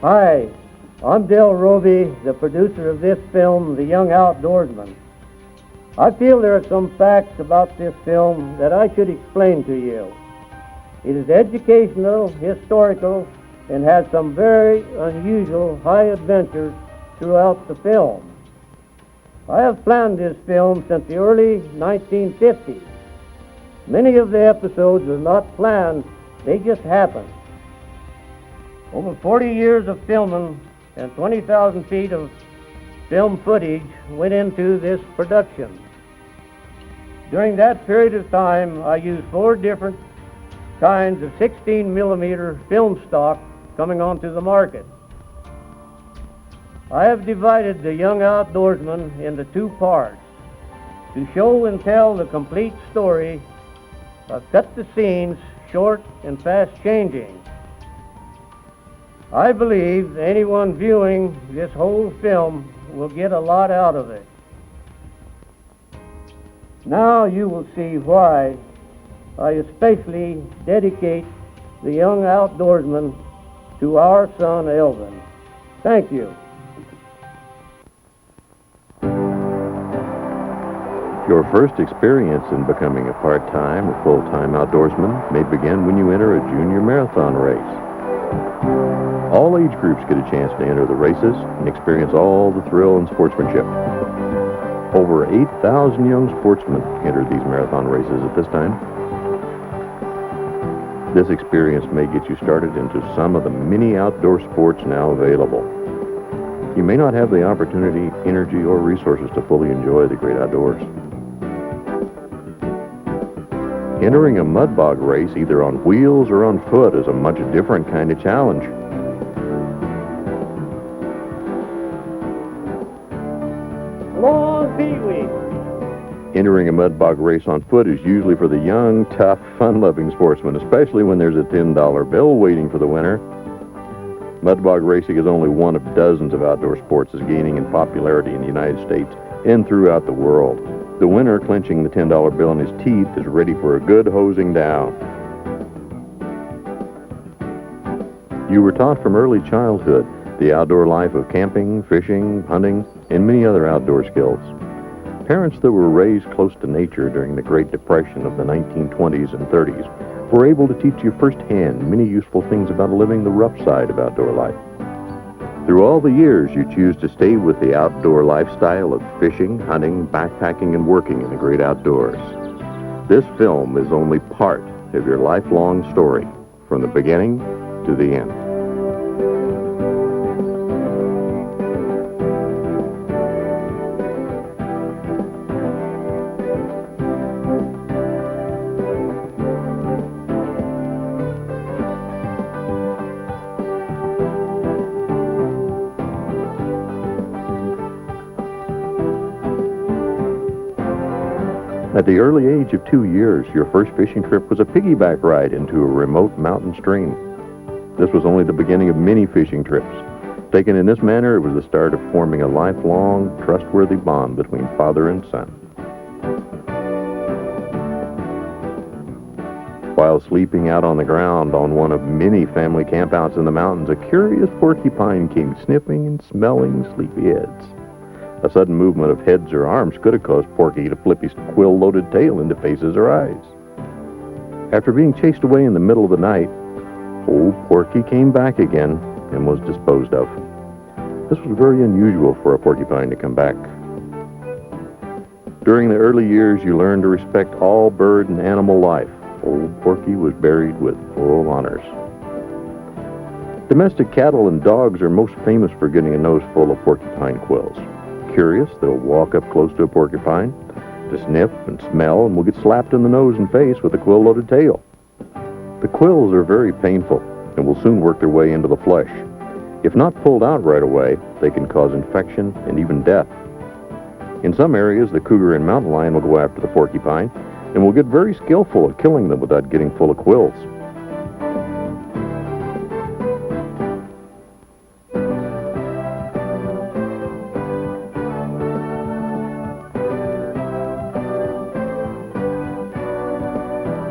Hi, I'm Roby, the producer of this film, The Young Outdoorsman. I feel there are some facts about this film that I should explain to you. It is educational, historical, and has some very unusual high adventures throughout the film. I have planned this film since the early 1950s. Many of the episodes were not planned, they just happened. Over 40 years of filming and 20,000 feet of film footage went into this production. During that period of time, I used 4 different kinds of 16 millimeter film stock coming onto the market. I have divided The Young Outdoorsman into 2 parts. To show and tell the complete story, I've cut the scenes short and fast changing. I believe anyone viewing this whole film will get a lot out of it. Now you will see why I especially dedicate The Young Outdoorsman to our son Elvin. Thank you. Your first experience in becoming a part-time or full-time outdoorsman may begin when you enter a junior marathon race. All age groups get a chance to enter the races and experience all the thrill and sportsmanship. Over 8,000 young sportsmen enter these marathon races at this time. This experience may get you started into some of the many outdoor sports now available. You may not have the opportunity, energy, or resources to fully enjoy the great outdoors. Entering a mud bog race, either on wheels or on foot, is a much different kind of challenge. Entering a mud bog race on foot is usually for the young, tough, fun-loving sportsman, especially when there's a $10 bill waiting for the winner. Mud bog racing is only one of dozens of outdoor sports that's gaining in popularity in the United States and throughout the world. The winner, clinching the $10 bill in his teeth, is ready for a good hosing down. You were taught from early childhood the outdoor life of camping, fishing, hunting, and many other outdoor skills. Parents that were raised close to nature during the Great Depression of the 1920s and 30s were able to teach you firsthand many useful things about living the rough side of outdoor life. Through all the years, you choose to stay with the outdoor lifestyle of fishing, hunting, backpacking, and working in the great outdoors. This film is only part of your lifelong story, from the beginning to the end. At the early age of 2 years, your first fishing trip was a piggyback ride into a remote mountain stream. This was only the beginning of many fishing trips. Taken in this manner, it was the start of forming a lifelong, trustworthy bond between father and son. While sleeping out on the ground on one of many family campouts in the mountains, a curious porcupine came sniffing and smelling sleepyheads. A sudden movement of heads or arms could have caused Porky to flip his quill-loaded tail into faces or eyes. After being chased away in the middle of the night, old Porky came back again and was disposed of. This was very unusual for a porcupine to come back. During the early years, you learned to respect all bird and animal life. Old Porky was buried with full honors. Domestic cattle and dogs are most famous for getting a nose full of porcupine quills. Curious, they'll walk up close to a porcupine to sniff and smell and will get slapped in the nose and face with a quill-loaded tail. The quills are very painful and will soon work their way into the flesh. If not pulled out right away, they can cause infection and even death. In some areas, the cougar and mountain lion will go after the porcupine and will get very skillful at killing them without getting full of quills.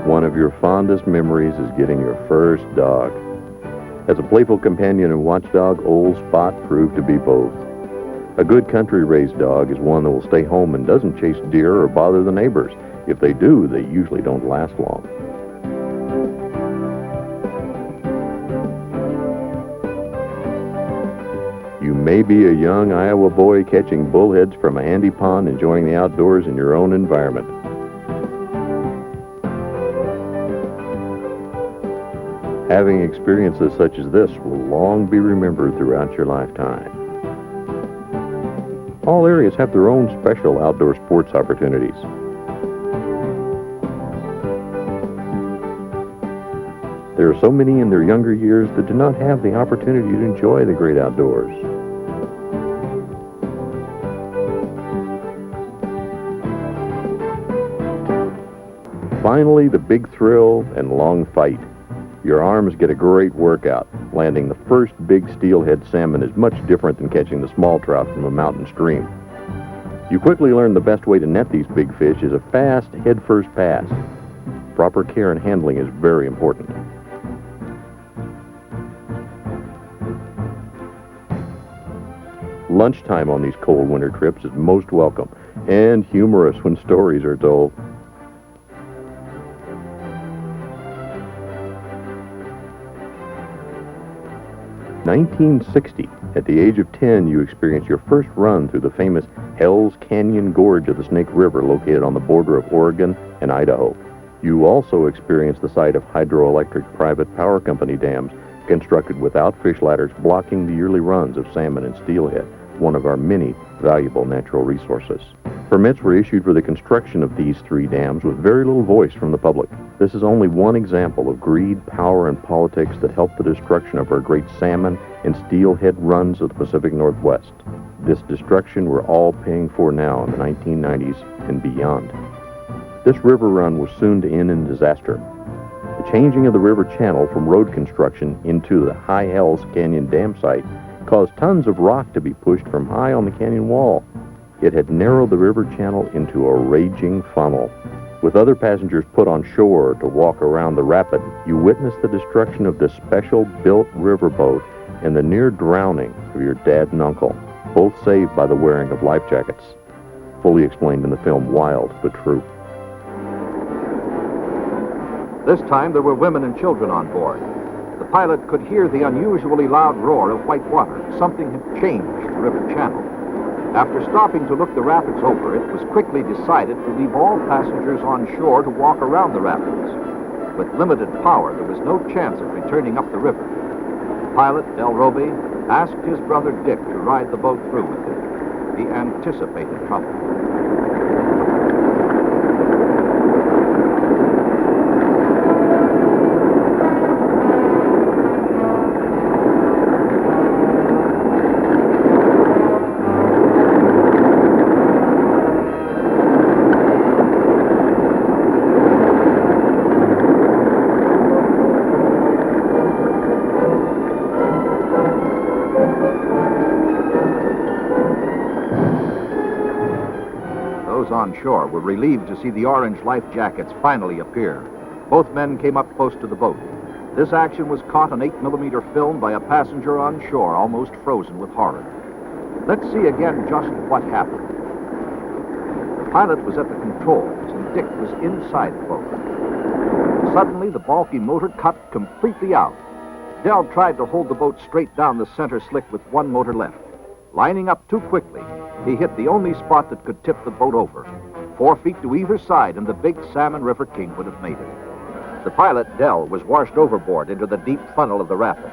One of your fondest memories is getting your first dog. As a playful companion and watchdog, Old Spot proved to be both. A good country-raised dog is one that will stay home and doesn't chase deer or bother the neighbors. If they do, they usually don't last long. You may be a young Iowa boy catching bullheads from a handy pond, enjoying the outdoors in your own environment. Having experiences such as this will long be remembered throughout your lifetime. All areas have their own special outdoor sports opportunities. There are so many in their younger years that do not have the opportunity to enjoy the great outdoors. Finally, the big thrill and long fight. Your arms get a great workout. Landing the first big steelhead salmon is much different than catching the small trout from a mountain stream. You quickly learn the best way to net these big fish is a fast, head-first pass. Proper care and handling is very important. Lunchtime on these cold winter trips is most welcome and humorous when stories are told. In 1960, at the age of 10, you experience your first run through the famous Hell's Canyon Gorge of the Snake River located on the border of Oregon and Idaho. You also experience the sight of hydroelectric private power company dams constructed without fish ladders, blocking the yearly runs of salmon and steelhead, one of our many valuable natural resources. Permits were issued for the construction of these 3 dams with very little voice from the public. This is only one example of greed, power, and politics that helped the destruction of our great salmon and steelhead runs of the Pacific Northwest. This destruction we're all paying for now in the 1990s and beyond. This river run was soon to end in disaster. The changing of the river channel from road construction into the High Hells Canyon dam site caused tons of rock to be pushed from high on the canyon wall. It had narrowed the river channel into a raging funnel. With other passengers put on shore to walk around the rapid, you witnessed the destruction of this special-built riverboat and the near drowning of your dad and uncle, both saved by the wearing of life jackets. Fully explained in the film Wild but True. This time there were women and children on board. The pilot could hear the unusually loud roar of white water. Something had changed the river channel. After stopping to look the rapids over, it was quickly decided to leave all passengers on shore to walk around the rapids. With limited power, there was no chance of returning up the river. Pilot Del Roby asked his brother Dick to ride the boat through with him. He anticipated trouble. On shore were relieved to see the orange life jackets finally appear. Both men came up close to the boat. This action was caught on 8mm film by a passenger on shore, almost frozen with horror. Let's see again just what happened. The pilot was at the controls and Dick was inside the boat. Suddenly, the bulky motor cut completely out. Del tried to hold the boat straight down the center slick with one motor left. Lining up too quickly, he hit the only spot that could tip the boat over. 4 feet to either side, and the big Salmon River King would have made it. The pilot, Del, was washed overboard into the deep funnel of the rapid.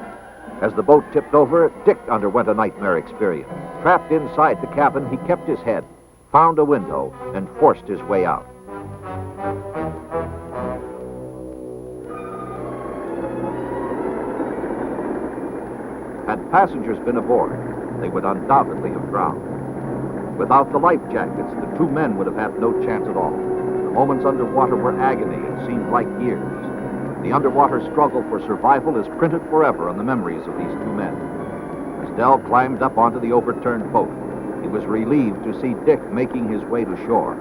As the boat tipped over, Dick underwent a nightmare experience. Trapped inside the cabin, he kept his head, found a window, and forced his way out. Had passengers been aboard, they would undoubtedly have drowned. Without the life jackets, the 2 men would have had no chance at all. The moments underwater were agony and seemed like years. The underwater struggle for survival is printed forever on the memories of these 2 men. As Del climbed up onto the overturned boat, he was relieved to see Dick making his way to shore.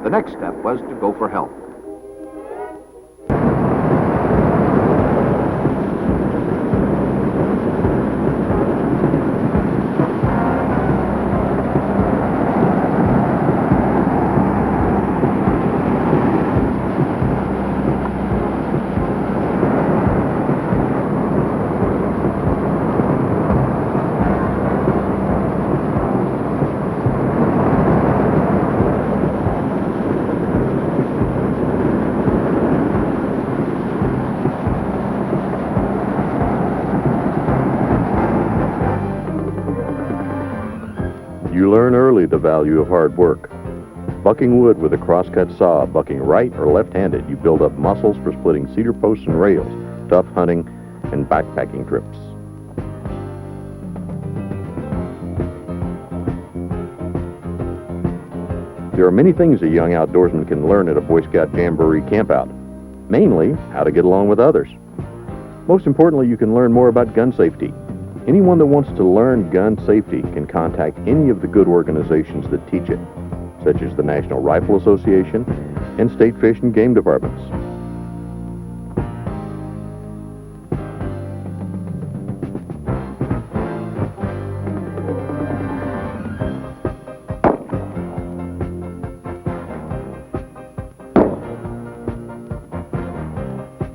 The next step was to go for help. You learn early the value of hard work. Bucking wood with a crosscut saw, bucking right or left-handed, you build up muscles for splitting cedar posts and rails, tough hunting, and backpacking trips. There are many things a young outdoorsman can learn at a Boy Scout Jamboree campout. Mainly, how to get along with others. Most importantly, you can learn more about gun safety. Anyone that wants to learn gun safety can contact any of the good organizations that teach it, such as the National Rifle Association and State Fish and Game Departments.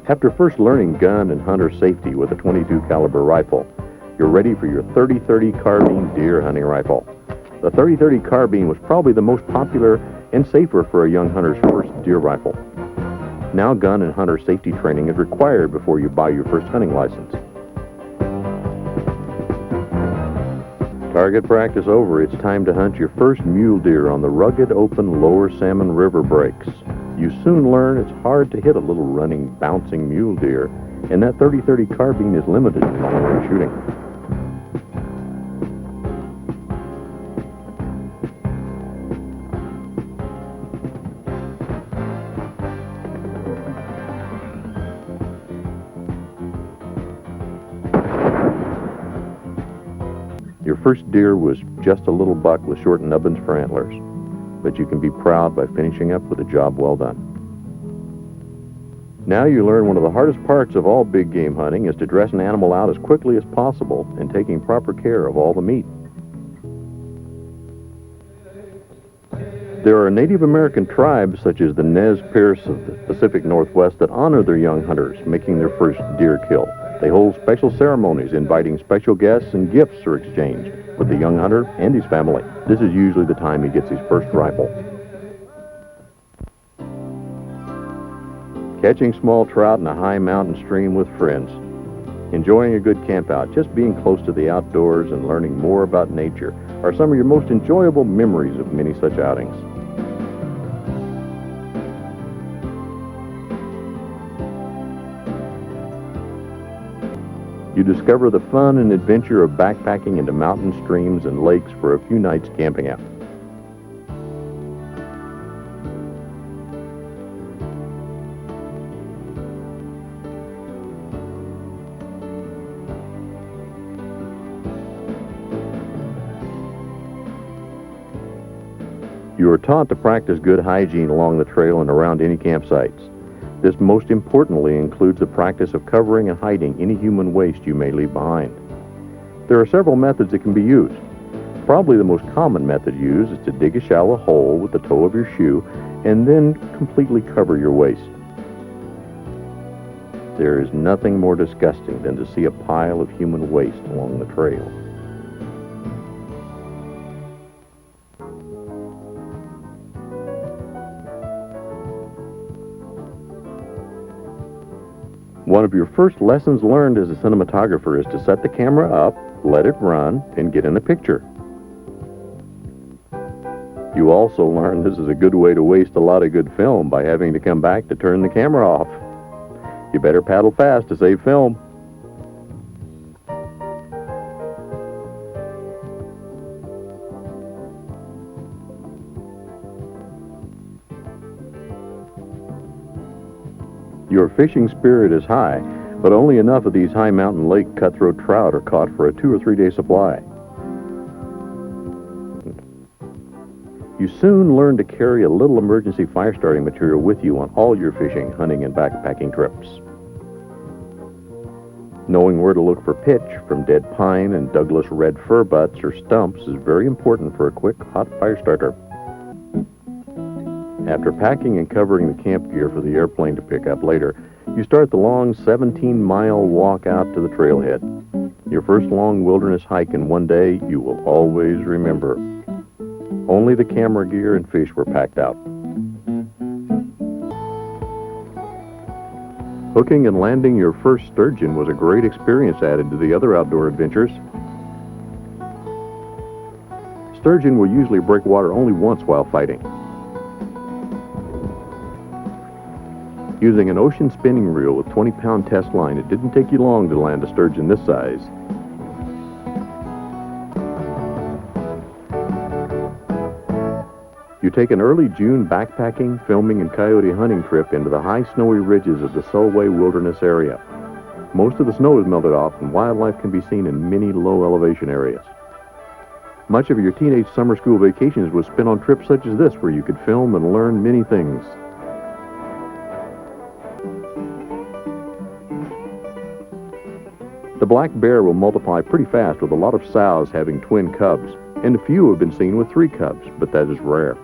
After first learning gun and hunter safety with a .22 caliber rifle, you're ready for your 30-30 carbine deer hunting rifle. The 30-30 carbine was probably the most popular and safer for a young hunter's first deer rifle. Now gun and hunter safety training is required before you buy your first hunting license. Target practice over, it's time to hunt your first mule deer on the rugged, open Lower Salmon River breaks. You soon learn it's hard to hit a little running, bouncing mule deer, and that 30-30 carbine is limited in long-range shooting. Your first deer was just a little buck with short nubbins for antlers, but you can be proud by finishing up with a job well done. Now you learn one of the hardest parts of all big game hunting is to dress an animal out as quickly as possible and taking proper care of all the meat. There are Native American tribes such as the Nez Perce of the Pacific Northwest that honor their young hunters, making their first deer kill. They hold special ceremonies inviting special guests, and gifts are exchanged with the young hunter and his family. This is usually the time he gets his first rifle. Catching small trout in a high mountain stream with friends. Enjoying a good campout, just being close to the outdoors and learning more about nature are some of your most enjoyable memories of many such outings. You discover the fun and adventure of backpacking into mountain streams and lakes for a few nights camping out. You are taught to practice good hygiene along the trail and around any campsites. This most importantly includes the practice of covering and hiding any human waste you may leave behind. There are several methods that can be used. Probably the most common method used is to dig a shallow hole with the toe of your shoe and then completely cover your waste. There is nothing more disgusting than to see a pile of human waste along the trail. One of your first lessons learned as a cinematographer is to set the camera up, let it run, and get in the picture. You also learn this is a good way to waste a lot of good film by having to come back to turn the camera off. You better paddle fast to save film. Your fishing spirit is high, but only enough of these high mountain lake cutthroat trout are caught for a 2 or 3 day supply. You soon learn to carry a little emergency fire starting material with you on all your fishing, hunting, and backpacking trips. Knowing where to look for pitch from dead pine and Douglas red fir butts or stumps is very important for a quick, hot fire starter. After packing and covering the camp gear for the airplane to pick up later, you start the long 17-mile walk out to the trailhead. Your first long wilderness hike in one day you will always remember. Only the camera gear and fish were packed out. Hooking and landing your first sturgeon was a great experience added to the other outdoor adventures. sturgeon will usually break water only once while fighting. Using an ocean spinning reel with 20-pound test line, it didn't take you long to land a sturgeon this size. You take an early June backpacking, filming, and coyote hunting trip into the high snowy ridges of the Solway Wilderness area. Most of the snow is melted off and wildlife can be seen in many low elevation areas. Much of your teenage summer school vacations was spent on trips such as this where you could film and learn many things. The black bear will multiply pretty fast with a lot of sows having twin cubs, and a few have been seen with 3 cubs, but that is rare.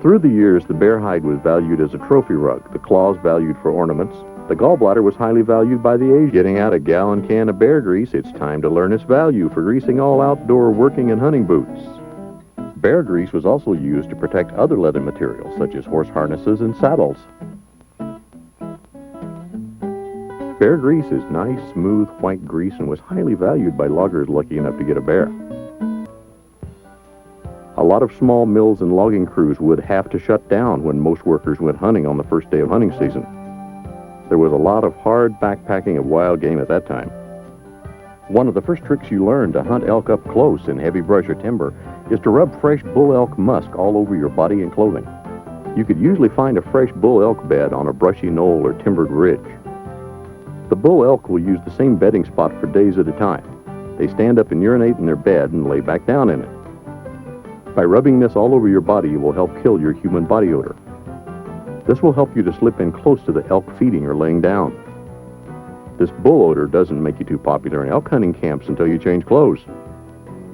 Through the years, the bear hide was valued as a trophy rug, the claws valued for ornaments, the gallbladder was highly valued by the Asians. Getting out a gallon can of bear grease, it's time to learn its value for greasing all outdoor working and hunting boots. Bear grease was also used to protect other leather materials, such as horse harnesses and saddles. Bear grease is nice, smooth, white grease and was highly valued by loggers lucky enough to get a bear. A lot of small mills and logging crews would have to shut down when most workers went hunting on the first day of hunting season. There was a lot of hard backpacking of wild game at that time. One of the first tricks you learn to hunt elk up close in heavy brush or timber is to rub fresh bull elk musk all over your body and clothing. You could usually find a fresh bull elk bed on a brushy knoll or timbered ridge. The bull elk will use the same bedding spot for days at a time. They stand up and urinate in their bed and lay back down in it. By rubbing this all over your body, you will help kill your human body odor. This will help you to slip in close to the elk feeding or laying down. This bull odor doesn't make you too popular in elk hunting camps until you change clothes.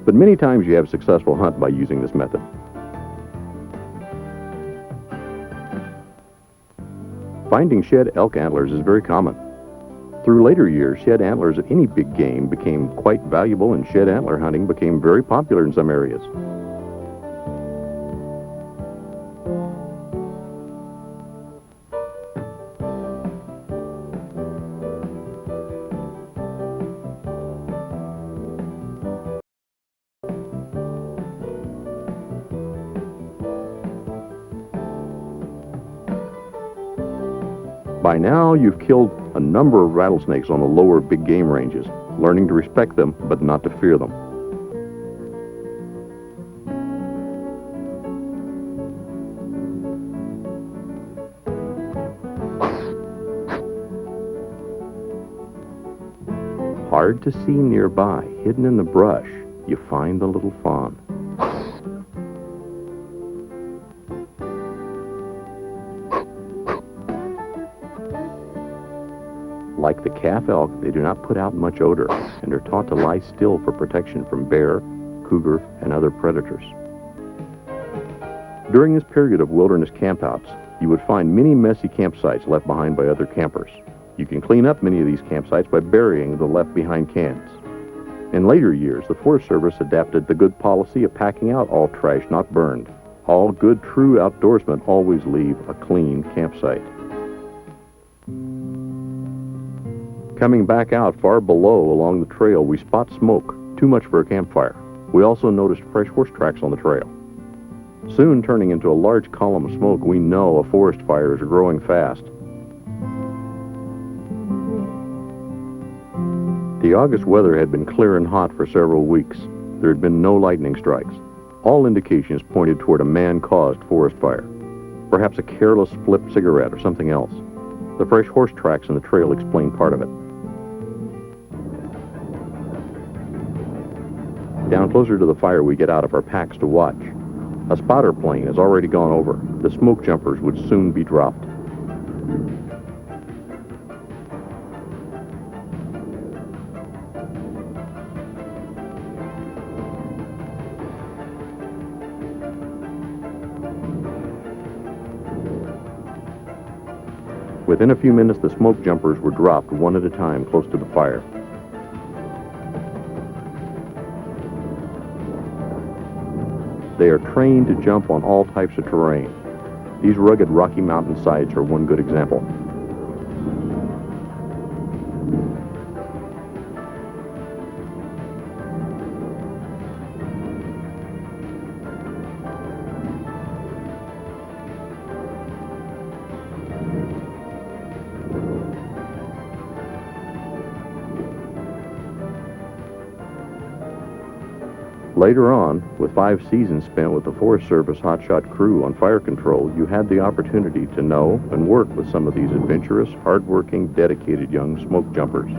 But many times you have a successful hunt by using this method. Finding shed elk antlers is very common. Through later years, shed antlers of any big game became quite valuable and shed antler hunting became very popular in some areas. By now, you've killed a number of rattlesnakes on the lower big game ranges, learning to respect them but not to fear them. Hard to see nearby, hidden in the brush, you find the little fawn. Like the calf elk, they do not put out much odor and are taught to lie still for protection from bear, cougar, and other predators. During this period of wilderness campouts, you would find many messy campsites left behind by other campers. You can clean up many of these campsites by burying the left-behind cans. In later years, the Forest Service adapted the good policy of packing out all trash not burned. All good, true outdoorsmen always leave a clean campsite. Coming back out far below along the trail, we spot smoke, too much for a campfire. We also noticed fresh horse tracks on the trail. Soon turning into a large column of smoke, we know a forest fire is growing fast. The August weather had been clear and hot for several weeks. There had been no lightning strikes. All indications pointed toward a man-caused forest fire. Perhaps a careless flip cigarette or something else. The fresh horse tracks in the trail explain part of it. Down closer to the fire, we get out of our packs to watch. A spotter plane has already gone over. The smoke jumpers would soon be dropped. Within a few minutes, the smoke jumpers were dropped one at a time close to the fire. They are trained to jump on all types of terrain. These rugged Rocky Mountain sides are one good example. Later on, with 5 seasons spent with the Forest Service hotshot crew on fire control, you had the opportunity to know and work with some of these adventurous, hard-working, dedicated young smoke jumpers.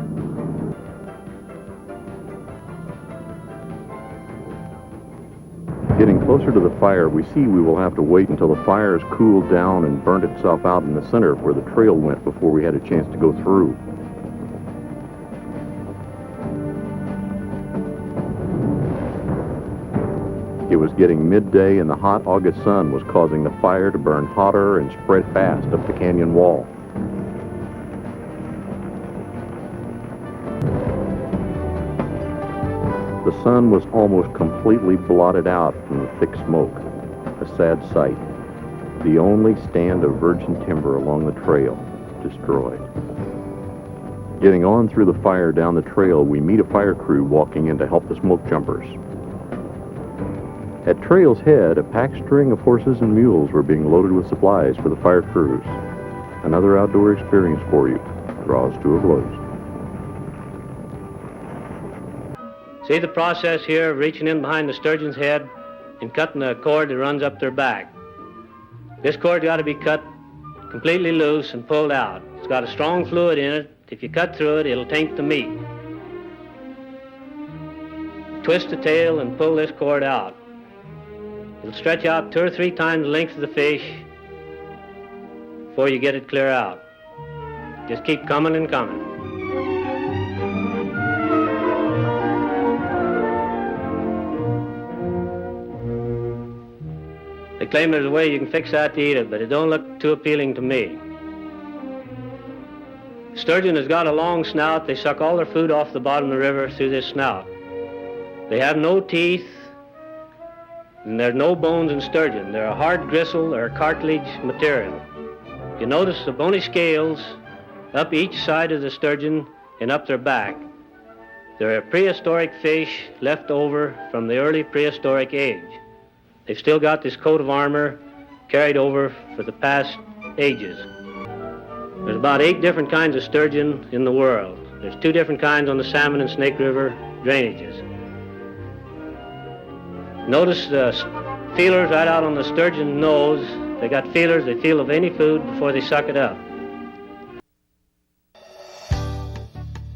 Getting closer to the fire, we see we will have to wait until the fire has cooled down and burnt itself out in the center where the trail went before we had a chance to go through. It was getting midday and the hot August sun was causing the fire to burn hotter and spread fast up the canyon wall. The sun was almost completely blotted out from the thick smoke, a sad sight. The only stand of virgin timber along the trail, destroyed. Getting on through the fire down the trail, we meet a fire crew walking in to help the smoke jumpers. At trail's head, a packed string of horses and mules were being loaded with supplies for the fire crews. Another outdoor experience for you. Draws to a close. See the process here of reaching in behind the sturgeon's head and cutting the cord that runs up their back. This cord got to be cut completely loose and pulled out. It's got a strong fluid in it. If you cut through it, it'll taint the meat. Twist the tail and pull this cord out. It'll stretch out 2 or 3 times the length of the fish before you get it clear out. Just keep coming and coming. They claim there's a way you can fix that to eat it, but it don't look too appealing to me. Sturgeon has got a long snout. They suck all their food off the bottom of the river through this snout. They have no teeth, and there's no bones in sturgeon. They're a hard gristle or cartilage material. You notice the bony scales up each side of the sturgeon and up their back. They're a prehistoric fish left over from the early prehistoric age. They've still got this coat of armor carried over for the past ages. There's about 8 different kinds of sturgeon in the world. There's 2 different kinds on the Salmon and Snake River drainages. Notice the feelers right out on the sturgeon nose. They got feelers, they feel of any food before they suck it up.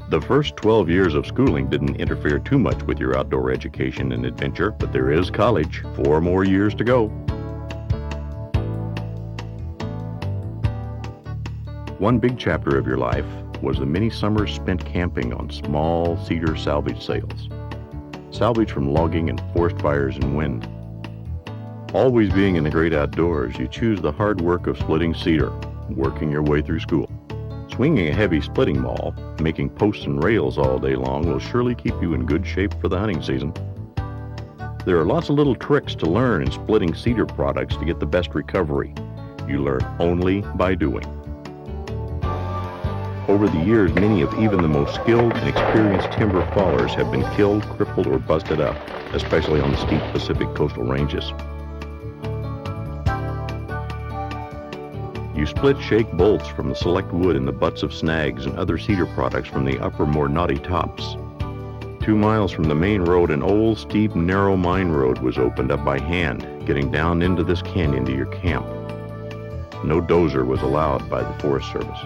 The first 12 years of schooling didn't interfere too much with your outdoor education and adventure, but there is college, 4 more years to go. One big chapter of your life was the many summers spent camping on small cedar salvage sails. Salvage from logging and forest fires and wind. Always being in the great outdoors, you choose the hard work of splitting cedar, working your way through school. Swinging a heavy splitting maul, making posts and rails all day long will surely keep you in good shape for the hunting season. There are lots of little tricks to learn in splitting cedar products to get the best recovery. You learn only by doing. Over the years, many of even the most skilled and experienced timber fallers have been killed, crippled, or busted up, especially on the steep Pacific coastal ranges. You split shake bolts from the select wood in the butts of snags and other cedar products from the upper, more knotty tops. 2 miles from the main road, an old, steep, narrow mine road was opened up by hand, getting down into this canyon to your camp. No dozer was allowed by the Forest Service.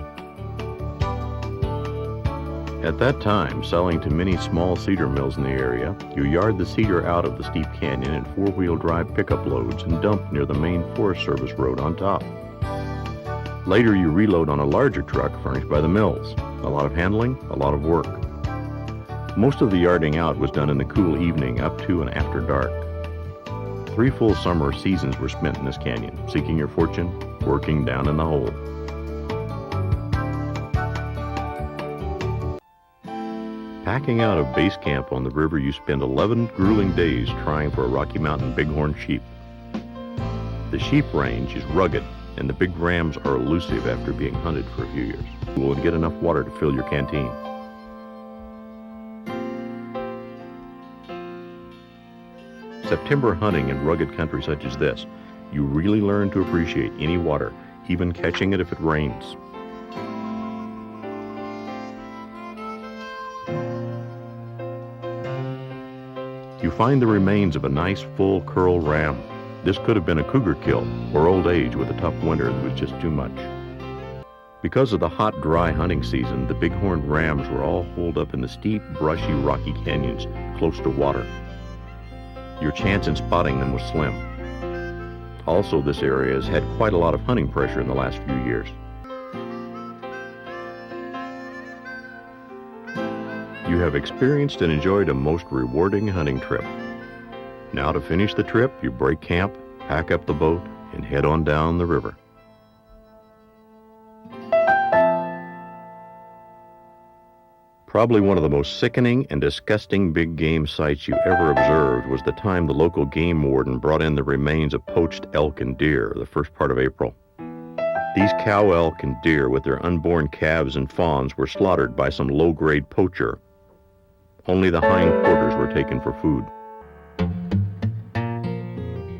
At that time, selling to many small cedar mills in the area, you yard the cedar out of the steep canyon in 4-wheel drive pickup loads and dump near the main Forest Service road on top. Later, you reload on a larger truck furnished by the mills. A lot of handling, a lot of work. Most of the yarding out was done in the cool evening up to and after dark. 3 full summer seasons were spent in this canyon, seeking your fortune, working down in the hole. Packing out of base camp on the river, you spend 11 grueling days trying for a Rocky Mountain bighorn sheep. The sheep range is rugged, and the big rams are elusive after being hunted for a few years. You will get enough water to fill your canteen. September hunting in rugged country such as this, you really learn to appreciate any water, even catching it if it rains. You find the remains of a nice full curl ram. This could have been a cougar kill or old age with a tough winter that was just too much. Because of the hot, dry hunting season, the bighorn rams were all holed up in the steep, brushy, rocky canyons close to water. Your chance in spotting them was slim. Also, this area has had quite a lot of hunting pressure in the last few years. You have experienced and enjoyed a most rewarding hunting trip. Now to finish the trip, you break camp, pack up the boat, and head on down the river. Probably one of the most sickening and disgusting big game sights you ever observed was the time the local game warden brought in the remains of poached elk and deer the first part of April. These cow elk and deer with their unborn calves and fawns were slaughtered by some low-grade poacher. Only the hind quarters were taken for food.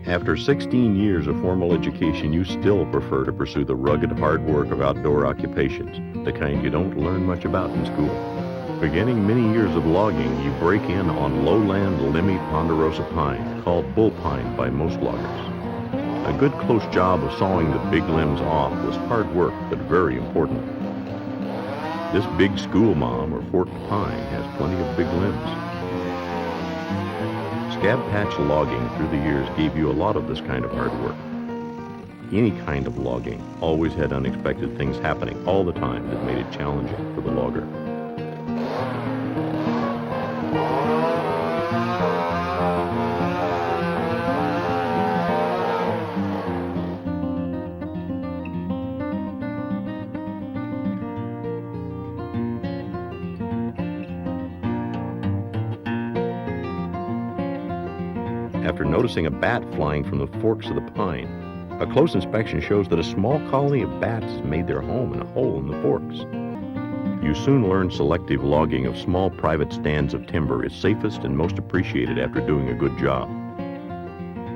After 16 years of formal education, you still prefer to pursue the rugged hard work of outdoor occupations, the kind you don't learn much about in school. Beginning many years of logging, you break in on lowland limby ponderosa pine, called bull pine by most loggers. A good close job of sawing the big limbs off was hard work, but very important. This big school mom or forked pine has plenty of big limbs. Scab patch logging through the years gave you a lot of this kind of hard work. Any kind of logging always had unexpected things happening all the time that made it challenging for the logger. After noticing a bat flying from the forks of the pine, a close inspection shows that a small colony of bats made their home in a hole in the forks. You soon learn selective logging of small private stands of timber is safest and most appreciated after doing a good job.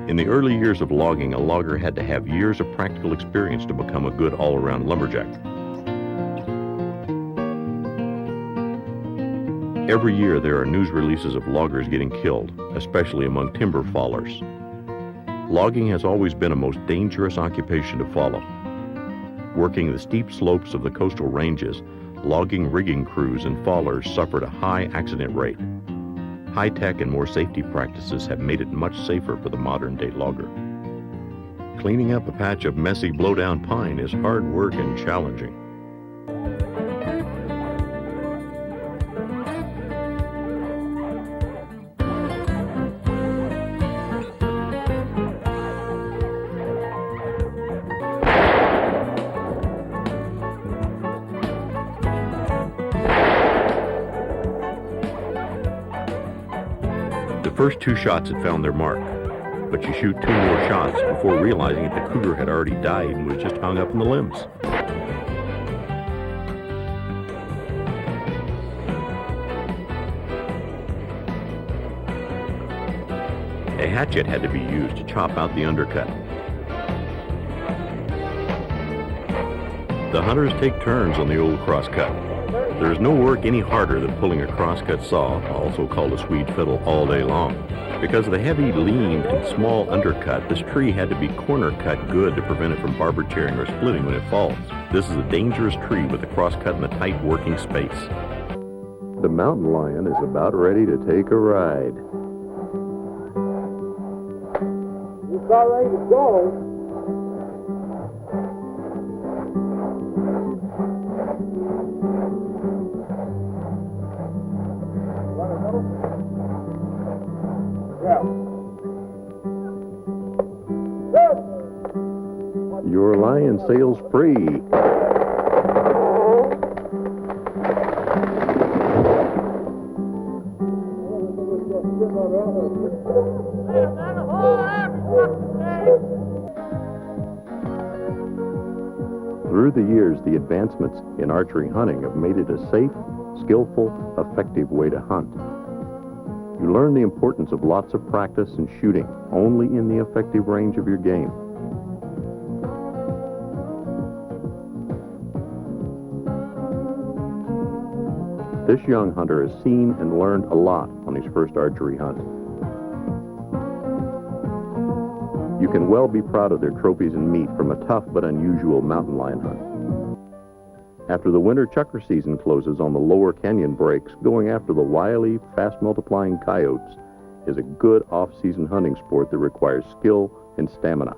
In the early years of logging, a logger had to have years of practical experience to become a good all-around lumberjack. Every year there are news releases of loggers getting killed, especially among timber fallers. Logging has always been a most dangerous occupation to follow. Working the steep slopes of the coastal ranges, logging rigging crews and fallers suffered a high accident rate. High-tech and more safety practices have made it much safer for the modern-day logger. Cleaning up a patch of messy blow-down pine is hard work and challenging. The first two shots had found their mark, but you shoot two more shots before realizing that the cougar had already died and was just hung up in the limbs. A hatchet had to be used to chop out the undercut. The hunters take turns on the old crosscut. There is no work any harder than pulling a crosscut saw, also called a Swede fiddle, all day long. Because of the heavy, lean, and small undercut, this tree had to be corner cut good to prevent it from barber tearing or splitting when it falls. This is a dangerous tree with the crosscut in the tight working space. The mountain lion is about ready to take a ride. He's about ready to go. Your lion sails free. Through the years, the advancements in archery hunting have made it a safe, skillful, effective way to hunt. You learn the importance of lots of practice and shooting only in the effective range of your game. This young hunter has seen and learned a lot on his first archery hunt. You can well be proud of their trophies and meat from a tough but unusual mountain lion hunt. After the winter chucker season closes on the lower canyon breaks, going after the wily, fast-multiplying coyotes is a good off-season hunting sport that requires skill and stamina.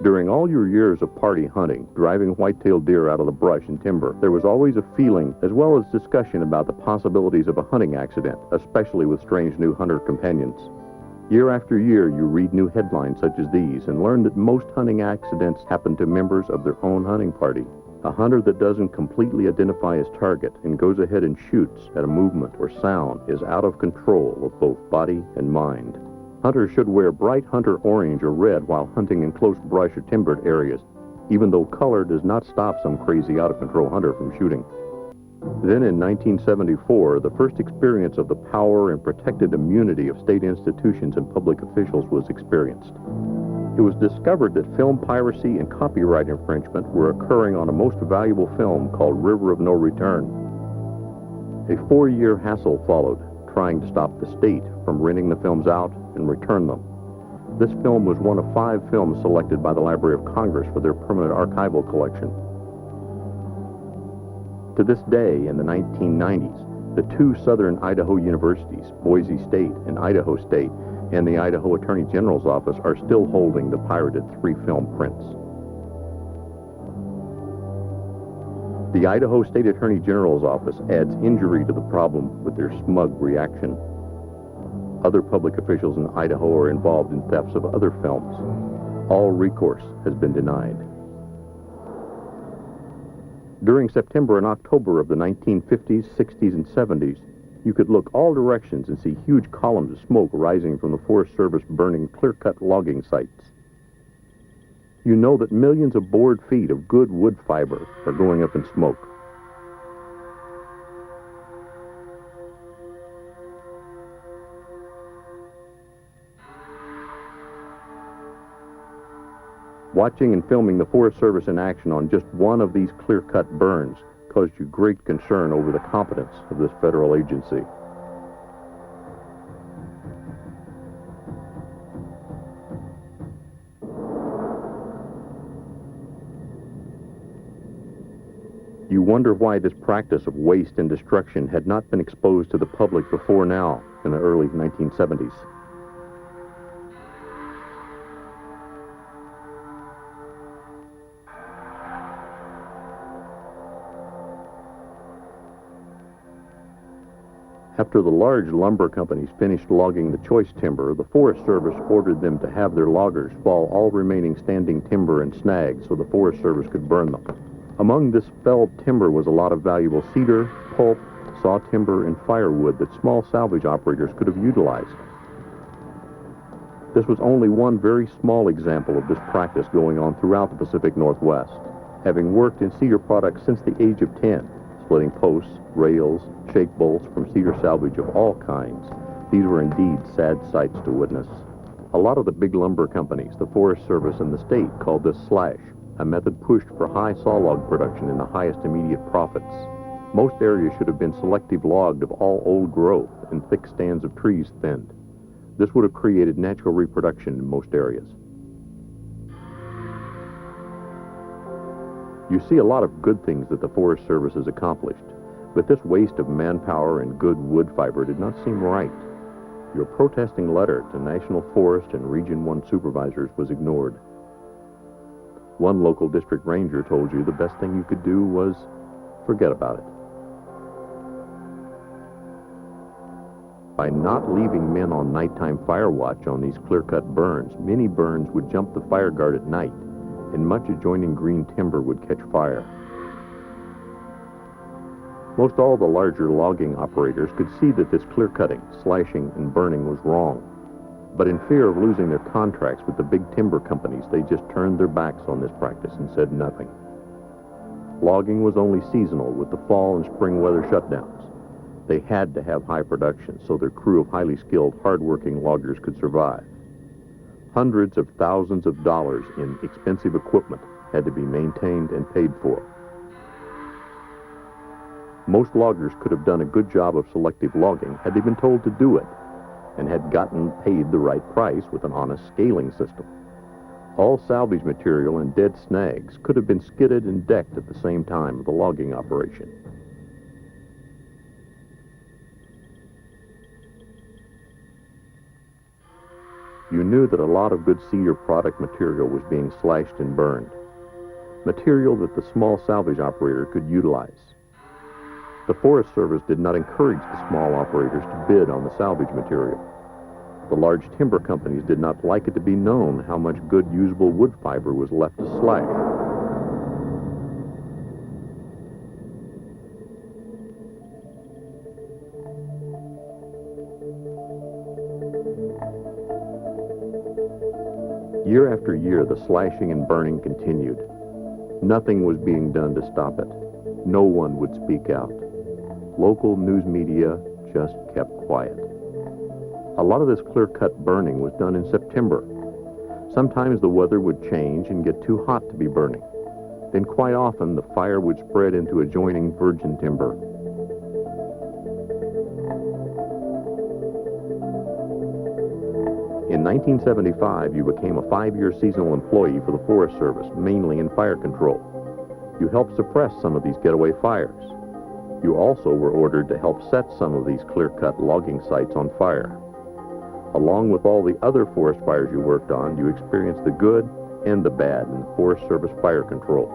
During all your years of party hunting, driving white-tailed deer out of the brush and timber, there was always a feeling as well as discussion about the possibilities of a hunting accident, especially with strange new hunter companions. Year after year, you read new headlines such as these and learn that most hunting accidents happen to members of their own hunting party. A hunter that doesn't completely identify his target and goes ahead and shoots at a movement or sound is out of control of both body and mind. Hunters should wear bright hunter orange or red while hunting in close brush or timbered areas, even though color does not stop some crazy out-of-control hunter from shooting. Then in 1974, the first experience of the power and protected immunity of state institutions and public officials was experienced. It was discovered that film piracy and copyright infringement were occurring on a most valuable film called River of No Return. A 4-year hassle followed, trying to stop the state from renting the films out and return them. This film was one of 5 films selected by the Library of Congress for their permanent archival collection. To this day, in the 1990s, the 2 southern Idaho universities, Boise State and Idaho State, and the Idaho Attorney General's office are still holding the pirated 3 film prints. The Idaho State Attorney General's office adds injury to the problem with their smug reaction. Other public officials in Idaho are involved in thefts of other films. All recourse has been denied. During September and October of the 1950s, 60s, and 70s, you could look all directions and see huge columns of smoke rising from the Forest Service burning clear-cut logging sites. You know that millions of board feet of good wood fiber are going up in smoke. Watching and filming the Forest Service in action on just one of these clear-cut burns caused you great concern over the competence of this federal agency. You wonder why this practice of waste and destruction had not been exposed to the public before now, in the early 1970s. After the large lumber companies finished logging the choice timber, the Forest Service ordered them to have their loggers fall all remaining standing timber and snags so the Forest Service could burn them. Among this felled timber was a lot of valuable cedar, pulp, saw timber, and firewood that small salvage operators could have utilized. This was only one very small example of this practice going on throughout the Pacific Northwest. Having worked in cedar products since the age of 10, splitting posts, rails, shake bolts from cedar salvage of all kinds, these were indeed sad sights to witness. A lot of the big lumber companies, the Forest Service, and the state called this slash, a method pushed for high sawlog production and the highest immediate profits. Most areas should have been selective logged of all old growth and thick stands of trees thinned. This would have created natural reproduction in most areas. You see a lot of good things that the Forest Service has accomplished, but this waste of manpower and good wood fiber did not seem right. Your protesting letter to National Forest and Region 1 supervisors was ignored. One local district ranger told you the best thing you could do was forget about it. By not leaving men on nighttime fire watch on these clear-cut burns, many burns would jump the fire guard at night, and much adjoining green timber would catch fire. Most all the larger logging operators could see that this clear-cutting, slashing, and burning was wrong. But in fear of losing their contracts with the big timber companies, they just turned their backs on this practice and said nothing. Logging was only seasonal with the fall and spring weather shutdowns. They had to have high production so their crew of highly skilled, hard-working loggers could survive. Hundreds of thousands of dollars in expensive equipment had to be maintained and paid for. Most loggers could have done a good job of selective logging had they been told to do it and had gotten paid the right price with an honest scaling system. All salvage material and dead snags could have been skidded and decked at the same time of the logging operation. You knew that a lot of good cedar product material was being slashed and burned, material that the small salvage operator could utilize. The Forest Service did not encourage the small operators to bid on the salvage material. The large timber companies did not like it to be known how much good usable wood fiber was left to slash. Year after year, the slashing and burning continued. Nothing was being done to stop it. No one would speak out. Local news media just kept quiet. A lot of this clear-cut burning was done in September. Sometimes the weather would change and get too hot to be burning. Then quite often the fire would spread into adjoining virgin timber. In 1975, you became a 5-year seasonal employee for the Forest Service, mainly in fire control. You helped suppress some of these getaway fires. You also were ordered to help set some of these clear-cut logging sites on fire. Along with all the other forest fires you worked on, you experienced the good and the bad in Forest Service fire control.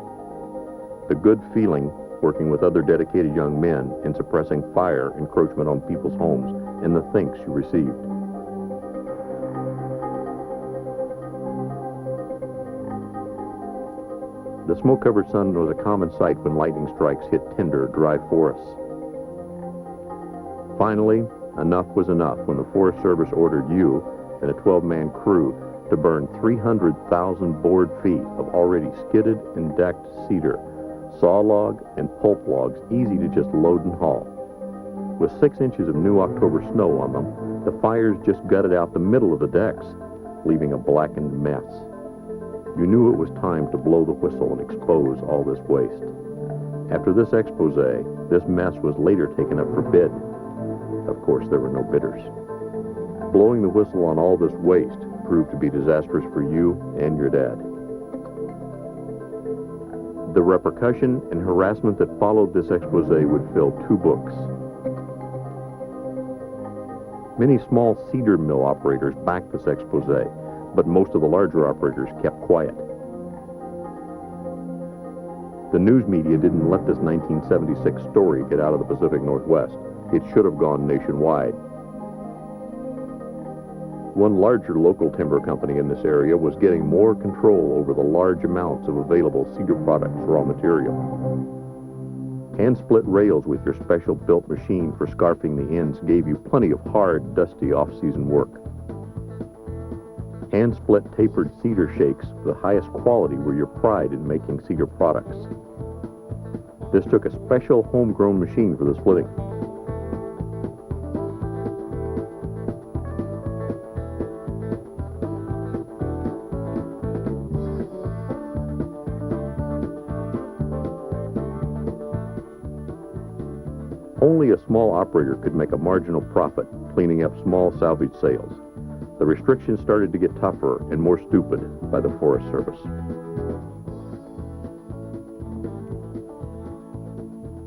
The good feeling, working with other dedicated young men in suppressing fire encroachment on people's homes, and the thanks you received. The smoke-covered sun was a common sight when lightning strikes hit tender, dry forests. Finally, enough was enough when the Forest Service ordered you and a 12-man crew to burn 300,000 board feet of already skidded and decked cedar, saw log, and pulp logs easy to just load and haul. With 6 inches of new October snow on them, the fires just gutted out the middle of the decks, leaving a blackened mess. You knew it was time to blow the whistle and expose all this waste. After this expose, this mess was later taken up for bid. Of course, there were no bidders. Blowing the whistle on all this waste proved to be disastrous for you and your dad. The repercussion and harassment that followed this expose would fill 2 books. Many small cedar mill operators backed this expose, but most of the larger operators kept quiet. The news media didn't let this 1976 story get out of the Pacific Northwest. It should have gone nationwide. One larger local timber company in this area was getting more control over the large amounts of available cedar products raw material. Hand-split rails with your special built machine for scarfing the ends gave you plenty of hard, dusty off-season work. Hand-split tapered cedar shakes of the highest quality were your pride in making cedar products. This took a special homegrown machine for the splitting. Only a small operator could make a marginal profit cleaning up small salvage sales. The restrictions started to get tougher and more stupid by the Forest Service.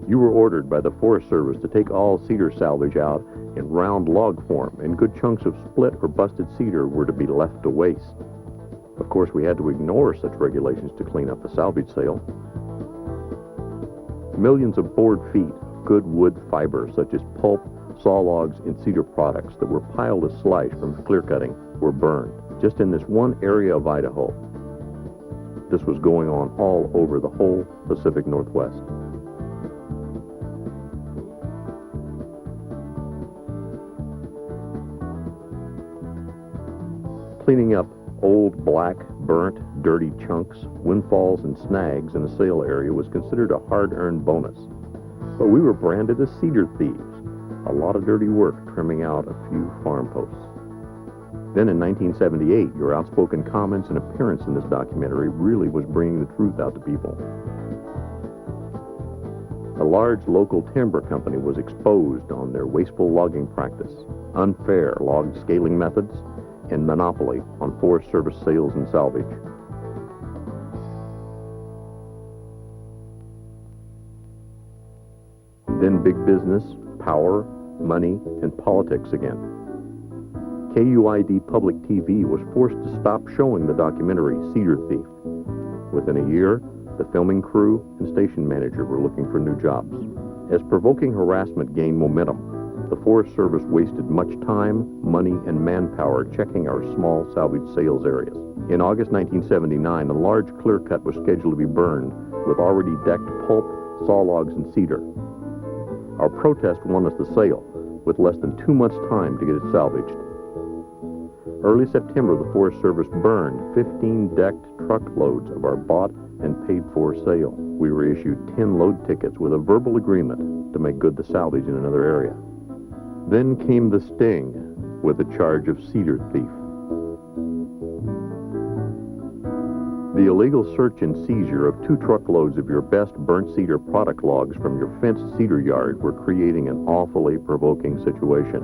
You were ordered by the Forest Service to take all cedar salvage out in round log form, and good chunks of split or busted cedar were to be left to waste. Of course, we had to ignore such regulations to clean up the salvage sale. Millions of board feet of good wood fiber, such as pulp, saw logs, and cedar products that were piled as slush from clear cutting were burned, just in this one area of Idaho. This was going on all over the whole Pacific Northwest. Cleaning up old, black, burnt, dirty chunks, windfalls, and snags in a sale area was considered a hard-earned bonus. But we were branded as cedar thieves. A lot of dirty work trimming out a few farm posts. Then in 1978, your outspoken comments and appearance in this documentary really was bringing the truth out to people. A large local timber company was exposed on their wasteful logging practice, unfair log scaling methods, and monopoly on Forest Service sales and salvage. Then big business, power, money, and politics again. KUID Public TV was forced to stop showing the documentary Cedar Thief. Within a year, the filming crew and station manager were looking for new jobs. As provoking harassment gained momentum, the Forest Service wasted much time, money, and manpower checking our small salvage sales areas. In August 1979, a large clear cut was scheduled to be burned with already decked pulp, saw logs, and cedar. Our protest won us the sale, with less than 2 months' time to get it salvaged. Early September, the Forest Service burned 15 decked truckloads of our bought and paid-for sale. We were issued 10 load tickets with a verbal agreement to make good the salvage in another area. Then came the sting with the charge of cedar thief. The illegal search and seizure of 2 truckloads of your best burnt cedar product logs from your fenced cedar yard were creating an awfully provoking situation.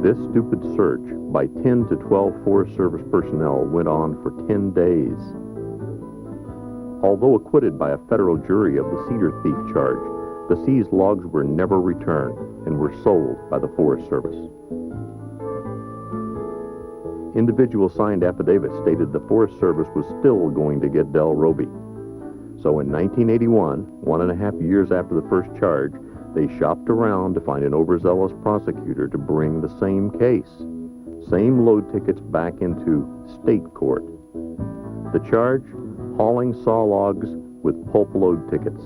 This stupid search by 10 to 12 Forest Service personnel went on for 10 days. Although acquitted by a federal jury of the cedar thief charge, the seized logs were never returned and were sold by the Forest Service. Individual signed affidavits stated the Forest Service was still going to get Del Roby. So in 1981, 1.5 years after the first charge, they shopped around to find an overzealous prosecutor to bring the same case, same load tickets back into state court. The charge? Hauling saw logs with pulp load tickets.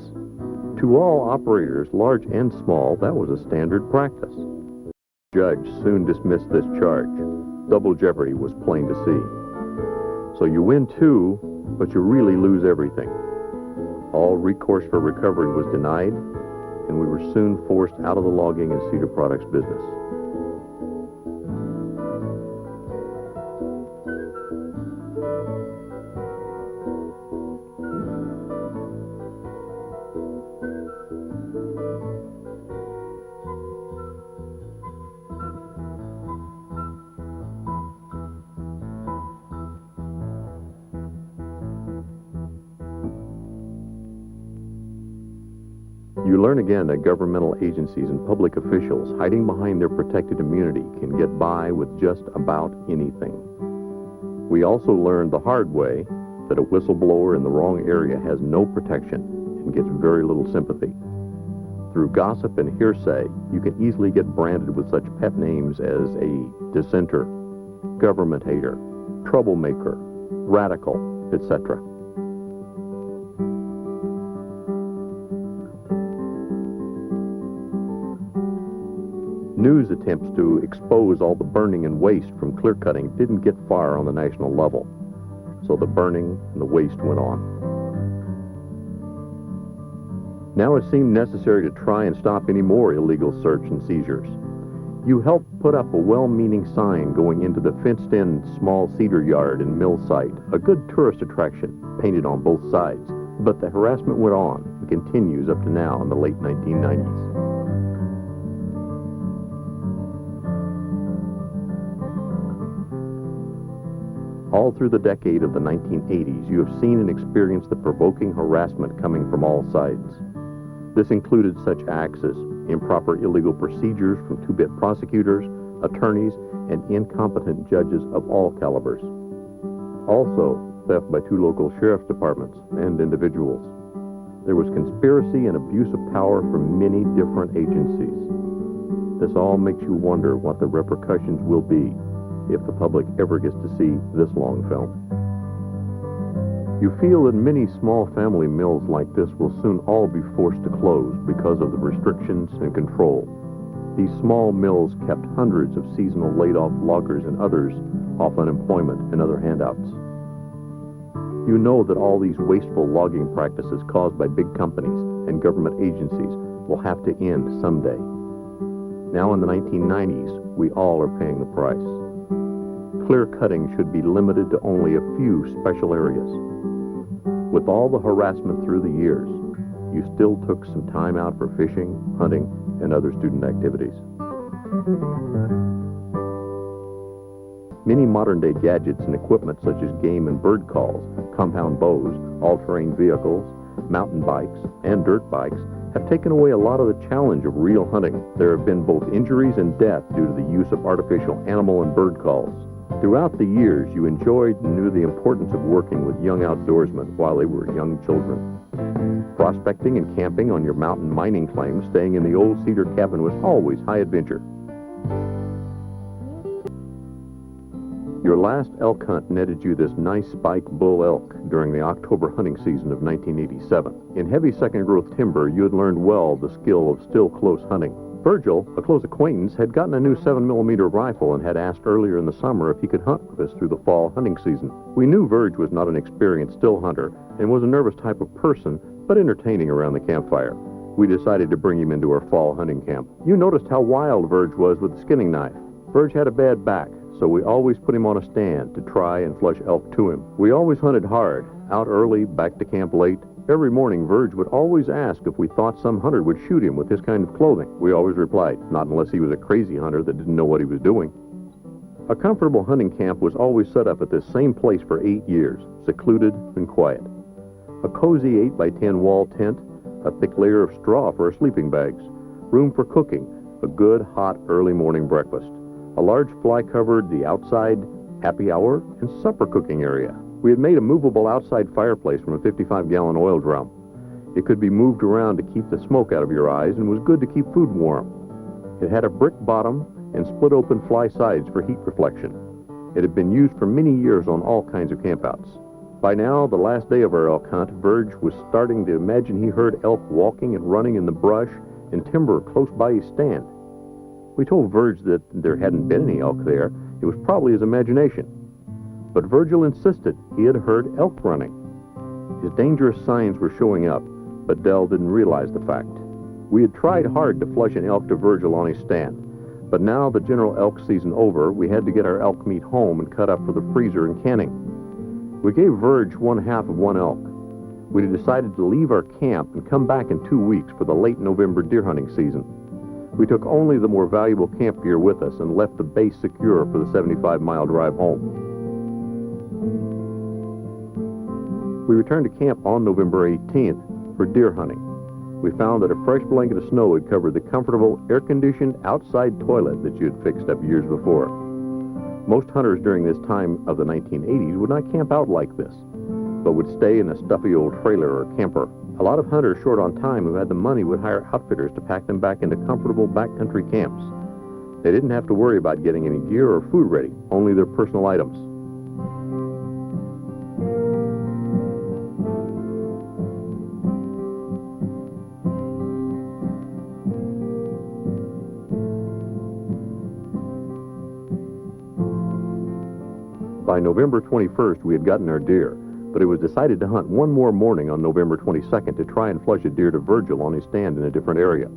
To all operators, large and small, that was a standard practice. The judge soon dismissed this charge. Double jeopardy was plain to see. So you win 2, but you really lose everything. All recourse for recovery was denied, and we were soon forced out of the logging and cedar products business. You learn again that governmental agencies and public officials hiding behind their protected immunity can get by with just about anything. We also learned the hard way that a whistleblower in the wrong area has no protection and gets very little sympathy. Through gossip and hearsay, you can easily get branded with such pet names as a dissenter, government hater, troublemaker, radical, etc. News attempts to expose all the burning and waste from clear cutting didn't get far on the national level, so the burning and the waste went on. Now it seemed necessary to try and stop any more illegal search and seizures. You helped put up a well-meaning sign going into the fenced-in small cedar yard and mill site, a good tourist attraction, painted on both sides. But the harassment went on and continues up to now in the late 1990s. All through the decade of the 1980s, you have seen and experienced the provoking harassment coming from all sides. This included such acts as improper illegal procedures from 2-bit prosecutors, attorneys, and incompetent judges of all calibers. Also, theft by 2 local sheriff's departments and individuals. There was conspiracy and abuse of power from many different agencies. This all makes you wonder what the repercussions will be if the public ever gets to see this long film. You feel that many small family mills like this will soon all be forced to close because of the restrictions and control. These small mills kept hundreds of seasonal laid-off loggers and others off unemployment and other handouts. You know that all these wasteful logging practices caused by big companies and government agencies will have to end someday. Now in the 1990s, we all are paying the price. Clear cutting should be limited to only a few special areas. With all the harassment through the years, you still took some time out for fishing, hunting, and other student activities. Many modern-day gadgets and equipment such as game and bird calls, compound bows, all-terrain vehicles, mountain bikes, and dirt bikes have taken away a lot of the challenge of real hunting. There have been both injuries and death due to the use of artificial animal and bird calls. Throughout the years, you enjoyed and knew the importance of working with young outdoorsmen while they were young children. Prospecting and camping on your mountain mining claims, staying in the old cedar cabin was always high adventure. Your last elk hunt netted you this nice spike bull elk during the October hunting season of 1987. In heavy second-growth timber, you had learned well the skill of still close hunting. Virgil, a close acquaintance, had gotten a new 7mm rifle and had asked earlier in the summer if he could hunt with us through the fall hunting season. We knew Virg was not an experienced still hunter and was a nervous type of person, but entertaining around the campfire. We decided to bring him into our fall hunting camp. You noticed how wild Virg was with the skinning knife. Virg had a bad back, so we always put him on a stand to try and flush elk to him. We always hunted hard, out early, back to camp late. Every morning, Virg would always ask if we thought some hunter would shoot him with this kind of clothing. We always replied, not unless he was a crazy hunter that didn't know what he was doing. A comfortable hunting camp was always set up at this same place for 8 years, secluded and quiet. A cozy 8x10 wall tent, a thick layer of straw for our sleeping bags, room for cooking, a good, hot, early morning breakfast, a large fly-covered, the outside happy hour, and supper cooking area. We had made a movable outside fireplace from a 55-gallon oil drum. It could be moved around to keep the smoke out of your eyes and was good to keep food warm. It had a brick bottom and split-open fly sides for heat reflection. It had been used for many years on all kinds of campouts. By now, the last day of our elk hunt, Virg was starting to imagine he heard elk walking and running in the brush and timber close by his stand. We told Virg that there hadn't been any elk there. It was probably his imagination. But Virgil insisted he had heard elk running. His dangerous signs were showing up, but Dell didn't realize the fact. We had tried hard to flush an elk to Virgil on his stand, but now the general elk season over, we had to get our elk meat home and cut up for the freezer and canning. We gave Virg one half of one elk. We had decided to leave our camp and come back in 2 weeks for the late November deer hunting season. We took only the more valuable camp gear with us and left the base secure for the 75-mile drive home. We returned to camp on November 18th for deer hunting. We found that a fresh blanket of snow had covered the comfortable, air-conditioned outside toilet that you had fixed up years before. Most hunters during this time of the 1980s would not camp out like this, but would stay in a stuffy old trailer or camper. A lot of hunters short on time who had the money would hire outfitters to pack them back into comfortable backcountry camps. They didn't have to worry about getting any gear or food ready, only their personal items. By November 21st, we had gotten our deer, but it was decided to hunt one more morning on November 22nd to try and flush a deer to Virgil on his stand in a different area.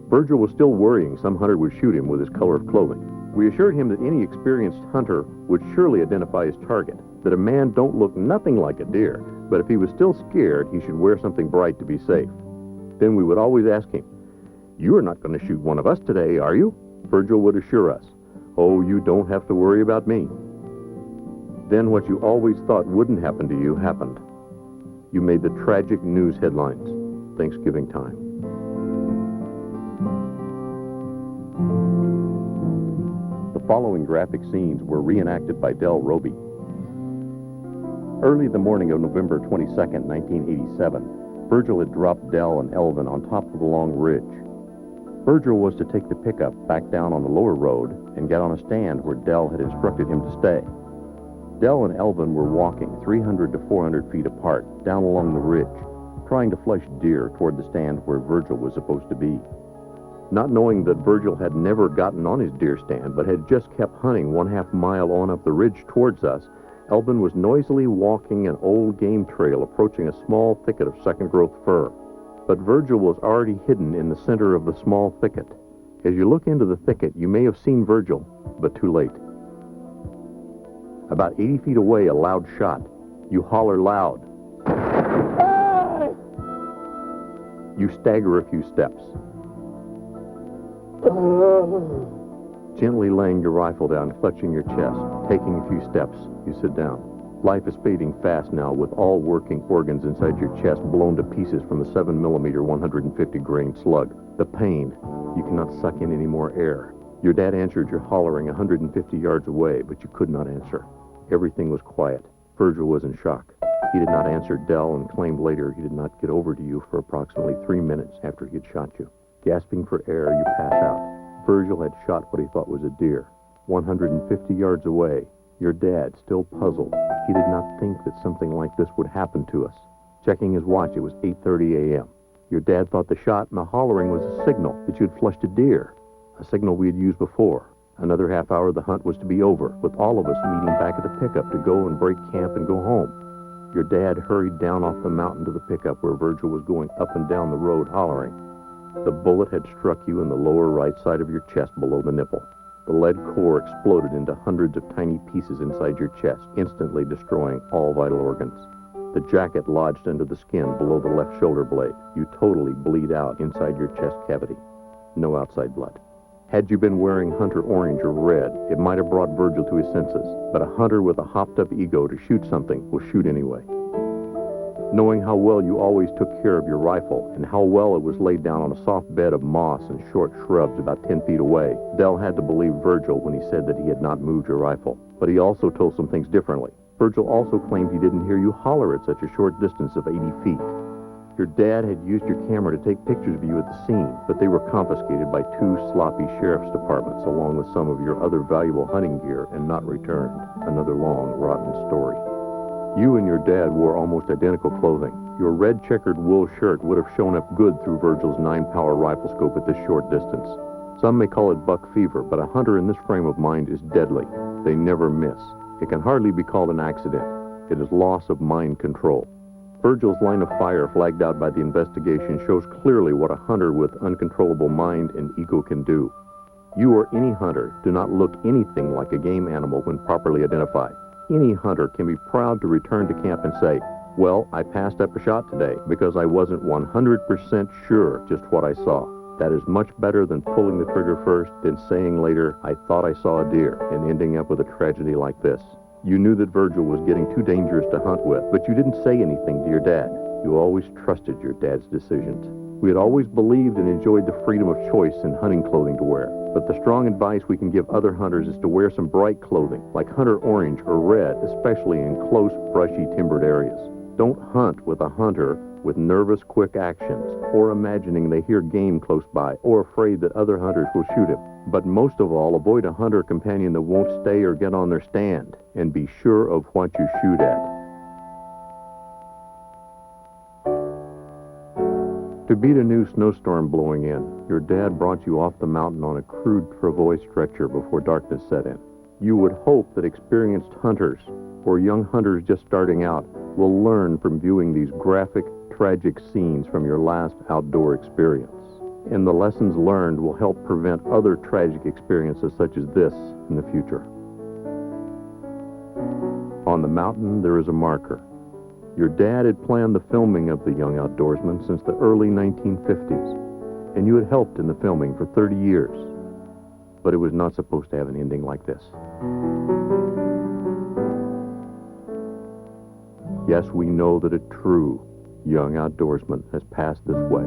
Virgil was still worrying some hunter would shoot him with his color of clothing. We assured him that any experienced hunter would surely identify his target, that a man don't look nothing like a deer, but if he was still scared, he should wear something bright to be safe. Then we would always ask him, "You are not going to shoot one of us today, are you?" Virgil would assure us, "Oh, you don't have to worry about me." Then what you always thought wouldn't happen to you happened. You made the tragic news headlines, Thanksgiving time. The following graphic scenes were reenacted by Roby. Early the morning of November 22nd, 1987, Virgil had dropped Dell and Elvin on top of the long ridge. Virgil was to take the pickup back down on the lower road and get on a stand where Dell had instructed him to stay. Dell and Elvin were walking 300 to 400 feet apart down along the ridge, trying to flush deer toward the stand where Virgil was supposed to be. Not knowing that Virgil had never gotten on his deer stand but had just kept hunting 1/2 mile on up the ridge towards us, Elvin was noisily walking an old game trail approaching a small thicket of second-growth fir. But Virgil was already hidden in the center of the small thicket. As you look into the thicket, you may have seen Virgil, but too late. About 80 feet away, a loud shot. You holler loud. "Hey!" You stagger a few steps. Gently laying your rifle down, clutching your chest, taking a few steps, you sit down. Life is fading fast now, with all working organs inside your chest blown to pieces from the 7mm 150-grain slug. The pain. You cannot suck in any more air. Your dad answered your hollering 150 yards away, but you could not answer. Everything was quiet. Virgil was in shock. He did not answer Dell and claimed later he did not get over to you for approximately 3 minutes after he had shot you. Gasping for air, you pass out. Virgil had shot what he thought was a deer. 150 yards away, your dad, still puzzled, he did not think that something like this would happen to us. Checking his watch, it was 8:30 a.m. Your dad thought the shot and the hollering was a signal that you had flushed a deer, a signal we had used before. Another half hour the hunt was to be over, with all of us meeting back at the pickup to go and break camp and go home. Your dad hurried down off the mountain to the pickup where Virgil was going up and down the road hollering. The bullet had struck you in the lower right side of your chest below the nipple. The lead core exploded into hundreds of tiny pieces inside your chest, instantly destroying all vital organs. The jacket lodged under the skin below the left shoulder blade. You totally bleed out inside your chest cavity. No outside blood. Had you been wearing hunter orange or red, it might have brought Virgil to his senses, but a hunter with a hopped-up ego to shoot something will shoot anyway. Knowing how well you always took care of your rifle and how well it was laid down on a soft bed of moss and short shrubs about 10 feet away, Dell had to believe Virgil when he said that he had not moved your rifle. But he also told some things differently. Virgil also claimed he didn't hear you holler at such a short distance of 80 feet. Your dad had used your camera to take pictures of you at the scene, but they were confiscated by 2 sloppy sheriff's departments along with some of your other valuable hunting gear and not returned. Another long, rotten story. You and your dad wore almost identical clothing. Your red checkered wool shirt would have shown up good through Virgil's 9-power rifle scope at this short distance. Some may call it buck fever, but a hunter in this frame of mind is deadly. They never miss. It can hardly be called an accident. It is loss of mind control. Virgil's line of fire flagged out by the investigation shows clearly what a hunter with uncontrollable mind and ego can do. You or any hunter do not look anything like a game animal when properly identified. Any hunter can be proud to return to camp and say, well, I passed up a shot today because I wasn't 100% sure just what I saw. That is much better than pulling the trigger first, then saying later, I thought I saw a deer, and ending up with a tragedy like this. You knew that Virgil was getting too dangerous to hunt with, but you didn't say anything to your dad. You always trusted your dad's decisions. We had always believed and enjoyed the freedom of choice in hunting clothing to wear. But the strong advice we can give other hunters is to wear some bright clothing, like hunter orange or red, especially in close, brushy, timbered areas. Don't hunt with a hunter with nervous, quick actions, or imagining they hear game close by, or afraid that other hunters will shoot him. But most of all, avoid a hunter companion that won't stay or get on their stand, and be sure of what you shoot at. To beat a new snowstorm blowing in, your dad brought you off the mountain on a crude travois stretcher before darkness set in. You would hope that experienced hunters, or young hunters just starting out, will learn from viewing these graphic, tragic scenes from your last outdoor experience. And the lessons learned will help prevent other tragic experiences such as this in the future. On the mountain, there is a marker. Your dad had planned the filming of The Young Outdoorsman since the early 1950s, and you had helped in the filming for 30 years. But it was not supposed to have an ending like this. Yes, we know that a true young outdoorsman has passed this way.